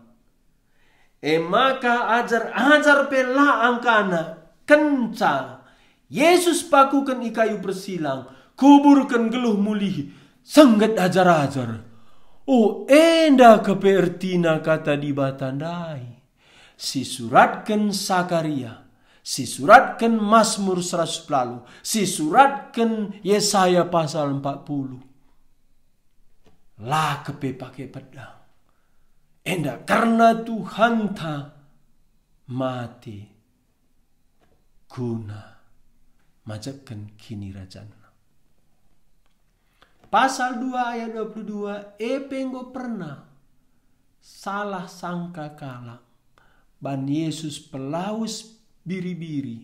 Maka ajar pela angkana kenca. Yesus pakukan ikayu persilang. Kuburkan geluh mulih. Sengget ajar-ajar. Oh enda kepertina kata di batandai. Si suratkan Sakaria. Si suratkan Mazmur 100 lalu. Si suratkan Yesaya pasal 40. Lah kepe pakai pedang. Enda karena Tuhan ta mati guna majakan kini rajana. Pasal 2 ayat 22. Penggo pernah salah sangka kalak ban Yesus pelaus biri-biri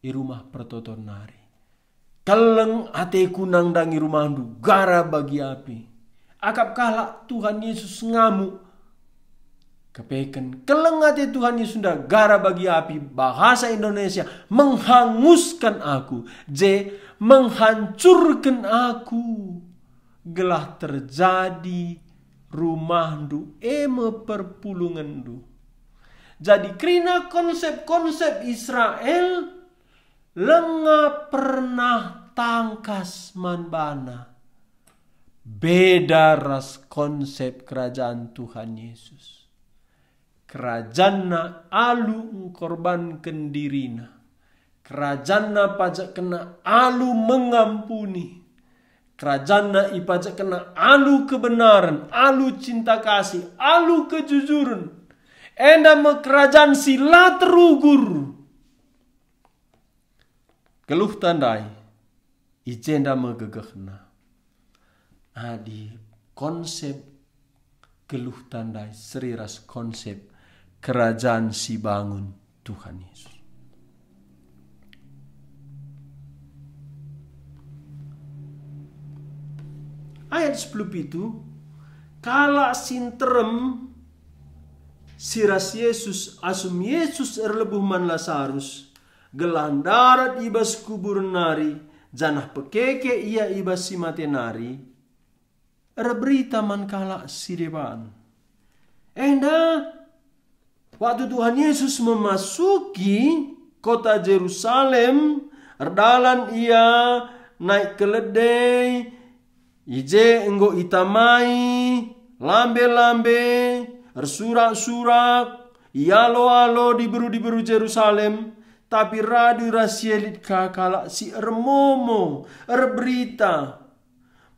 di rumah pertoton nari. Keleng ate kunang dangi rumahandu gara bagi api. Akap kalak Tuhan Yesus ngamuk. Kepeken keleng ate Tuhan Yesus nda gara bagi api. Bahasa Indonesia menghanguskan aku. Menghancurkan aku. Gelah terjadi rumahandu perpulungandu. Jadi krina konsep-konsep Israel lenga pernah tangkas manbana. Beda ras konsep kerajaan Tuhan Yesus. Kerajaan alu korbankan dirina. Kerajaan pajak kena alu mengampuni. Kerajaan ipajak kena alu kebenaran, alu cinta kasih, alu kejujuran. Enda kerajaan sila terugur. Geluh tandai ijenda megegehna. Adi konsep geluh tandai seriras konsep kerajaan si bangun Tuhan Yesus. Ayat 10 itu, kala sinterem siras Yesus asum Yesus erlebuh man Lazarus gelang darat ibas kubur nari janah pekeke ia ibas si mate nari berita man kala si depan. Waktu Tuhan Yesus memasuki kota Yerusalem, erdalan ia naik keledai, ije enggo itamai, lambe-lambe, ersurak-surak, ialo-alo diberu-diberu Yerusalem, tapi radu rasielit kakala si ermomo, erberita.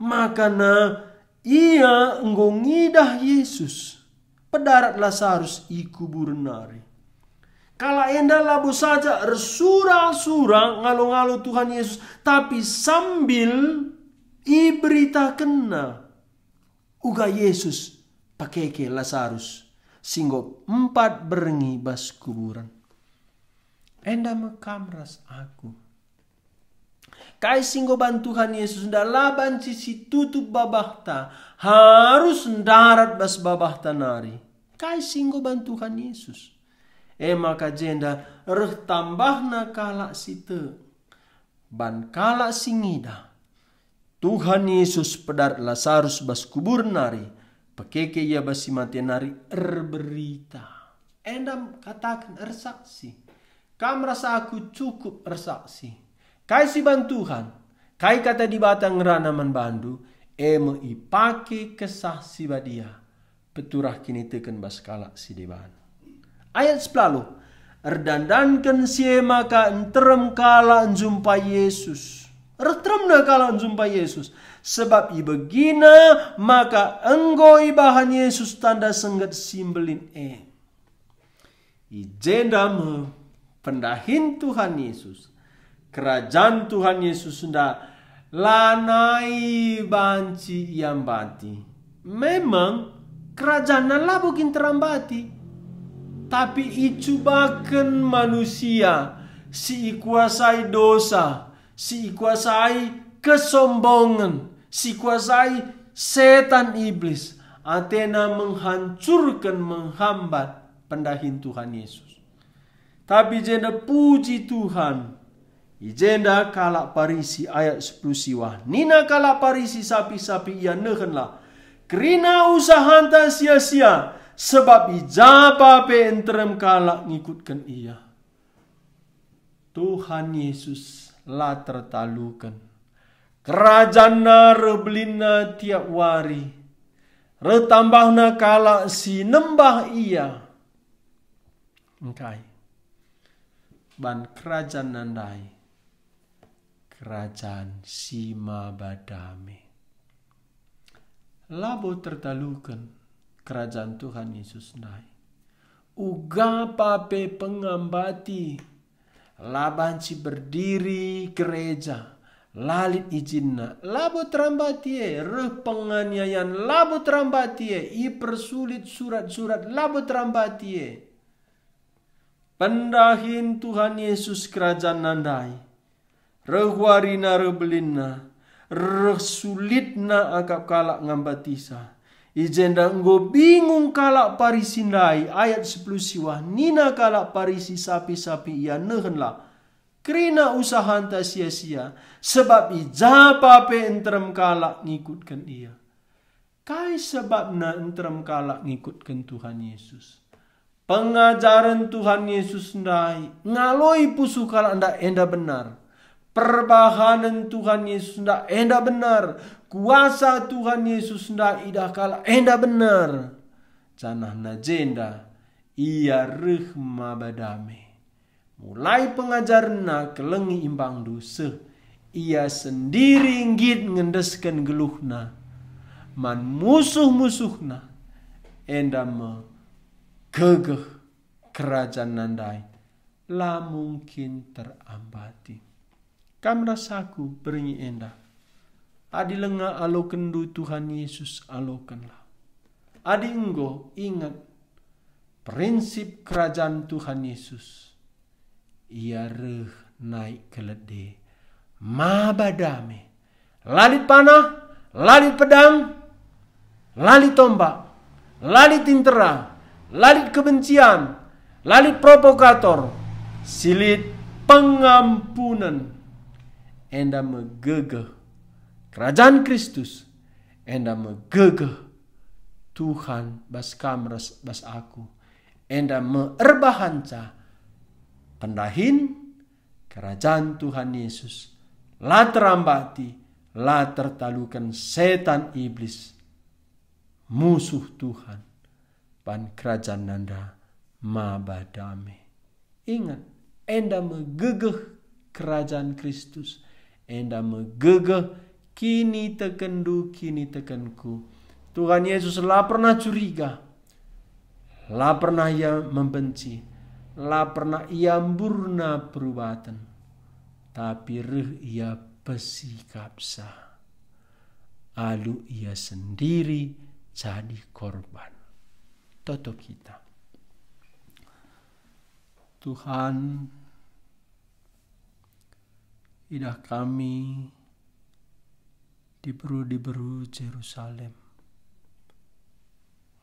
Makana ia enggo ngidah Yesus, pedarat Lazarus i kubur nari. Kala enda labu saja ersurak-surak ngalo-ngalo Tuhan Yesus, tapi sambil iberita kena uga Yesus pakeke Lazarus singgo 4 berengi bas kuburan. Enda mekamras aku. Kai singgo bantuhan Yesus nda laban sisi tutup babahta harus darat bas babahta nari. Kai singgo bantuhan Yesus. Maka jenda reh tambahna kala site ban kala singida. Tuhan Yesus pedar Lazarus bas kubur nari, pakeke ia basi mati nari erberita. Endam katakan ersaksi. Kam rasa aku cukup ersaksi. Kai si bantuhan, kai kata di batang ranaman bandu, me ipake kesah si badia. Peturah kini teken bas kala si deban. Ayat 10. Erdandankan si maka enterem kala enjumpa Yesus. Retremna kala jumpa Yesus. Sebab ibegina maka enggo ibahan Yesus tanda senggat simbelin ijenda me pendahin Tuhan Yesus. Kerajaan Tuhan Yesus sudah lanai banci yang bati. Memang kerajaan lah bukin terambati. Tapi icubakan manusia si kuasai dosa. Si kuasai kesombongan, si kuasai setan iblis, Athena menghancurkan, menghambat pendahin Tuhan Yesus. Tapi jenda puji Tuhan, ijenda kalak parisi ayat 10 siwah. Nina kalak parisi sapi-sapi ia nehenlah. Kerina usahanta sia-sia, sebab ijapa pe entrem kalak ngikutkan ia. Tuhan Yesus la tertalukan. Kerajaan na rebelina tiap wari. Retambahna kala si nembah ia. Engkai. Ban kerajaan nandai. Kerajaan sima badame. Labo tertalukan kerajaan Tuhan Yesus nai. Uga pape pengambati. Labanci berdiri gereja, lalit izinna, labo terambatie, reh penganiayaan, labo terambatie, i persulit surat-surat, labo terambatie. Pendahin Tuhan Yesus kerajaan nandai, reh warina reh belina, reh sulitna akap kalak ngambatisa. Ijenda enggo bingung kalak parisindai ayat 10 siwah. Nina kalak parisi sapi-sapi ia nehenlah. Kerina usahanta sia-sia. Sebab ijapa pe entrem kalak ngikutkan ia. Kai sebabna entrem kalak ngikutkan Tuhan Yesus. Pengajaran Tuhan Yesus ndai. Ngaloi pusu kalak ndak enda benar. Perbahanan Tuhan Yesus ndak enda benar. Kuasa Tuhan Yesus ndak idah kala enda benar. Janah najenda ia rehma badame. Mulai pengajarna kelengi imbang dosa. Ia sendiri ngit ngendeskan geluhna. Man musuh-musuhna enda me gegeh kerajaan nandai. La mungkin terambati. kam rasaku berngi enda. Adi lenga alo kendu Tuhan Yesus alokanlah. Adi enggo ingat prinsip kerajaan Tuhan Yesus. Ia reh naik kelede. Mabadame. Lalit panah, lalit pedang, lalit tombak, lalit tintera, lalit kebencian, lalit provokator, silit pengampunan. Enda megegeh kerajaan Kristus, enda megegeh Tuhan bas kamras bas aku, enda meerbahanca pendahin kerajaan Tuhan Yesus, la terambati, la tertalukan setan iblis, musuh Tuhan, pan kerajaan nanda mabadame. Ingat, enda megegeh kerajaan Kristus, enda megegeh kini tekendu, kini tekenku. Tuhan Yesus la pernah curiga, la pernah ia membenci, la pernah ia murna perubatan, tapi reh ia bersikap sah. Alu ia sendiri jadi korban. Toto kita. Tuhan, idah kami diberu Jerusalem.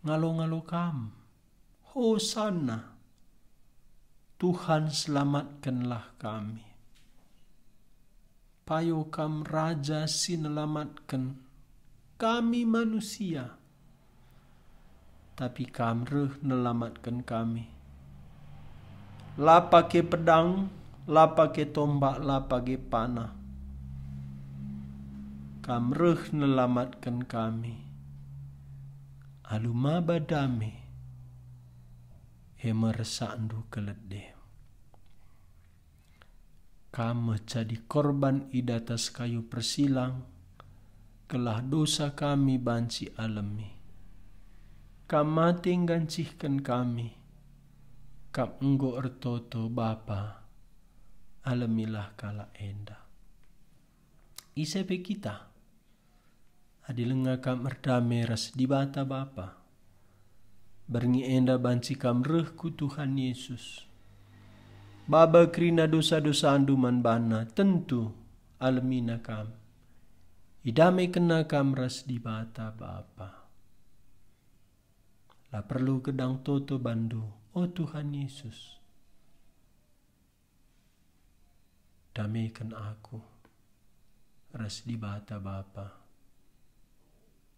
Ngalo-ngalo kam, Hosana, Tuhan selamatkanlah kami. Payo kam raja sinelamatkan kami manusia. Tapi kam reh nelamatkan kami. La pakai pedang, la pakai tombak, la pakai panah. Kam reh nelamatkan kami. Aluma badame meresandu kelede. Kam jadi korban idatas kayu persilang, kelah dosa kami banci alami. Kam mati gancihkan kami, kam enggo ertoto Bapa, alamilah kala enda. Isepe kita, adilenga kam erdame ras di bata Bapa, berngi enda banci kam reh ku Tuhan Yesus. Baba krina dosa-dosa anduman bana, tentu alamina kam. Idame kena kam ras di bata Bapa. La perlu kedang toto bandu, oh Tuhan Yesus. Damaikan aku, ras di bata Bapa.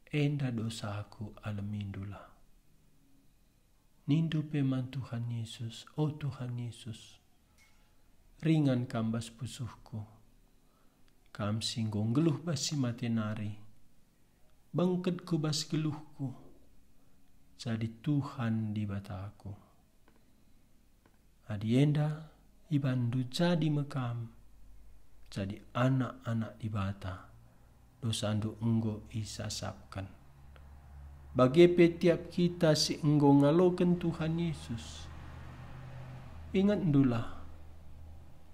Enda dosa aku alamindulah. Nindu peman Tuhan Yesus, oh Tuhan Yesus. Ringan kambas pusuhku, kam singgong geluh basi matenari, bangketku bas geluhku, jadi Tuhan di bataku. Adienda ibandu jadi mekam, jadi anak-anak di bata, dosandu enggo isasapkan. Bagi petiap kita si enggo ngaloken Tuhan Yesus, ingat ndulah,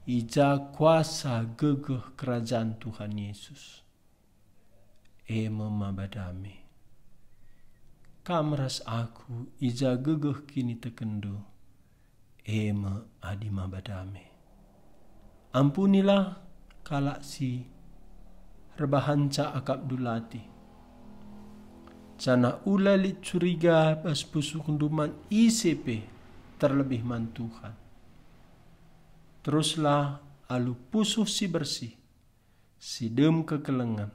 ija kuasa gegeh kerajaan Tuhan Yesus. Mabadame. Kamras aku ija gegeh kini tekendo. Adi mabadame. Ampunilah kalak si rebahanca akap dulati. Cana ulalit curiga pas pusuk nduman ICP terlebih man Tuhan. Teruslah alu pusuh si bersih, si dem kekelengan,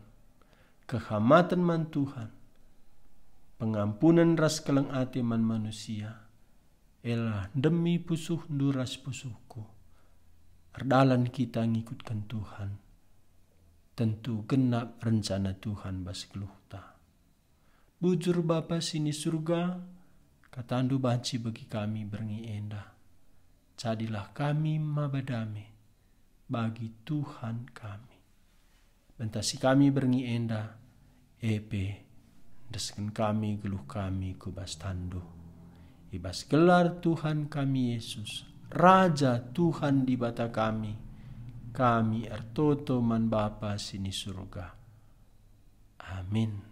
kehamatan man Tuhan, pengampunan ras keleng ati man manusia, elah demi pusuh duras pusuhku, erdalan kita ngikutkan Tuhan, tentu genap rencana Tuhan bas keluhta. Bujur Bapa sini surga, katandu banci bagi kami berngi endah. Jadilah kami mabadame bagi Tuhan kami. Bentasi kami berngi enda, desken kami geluh kami kubas tandu. Ibas gelar Tuhan kami Yesus, Raja Tuhan di bata kami, kami ertoto man Bapa sini surga. Amin.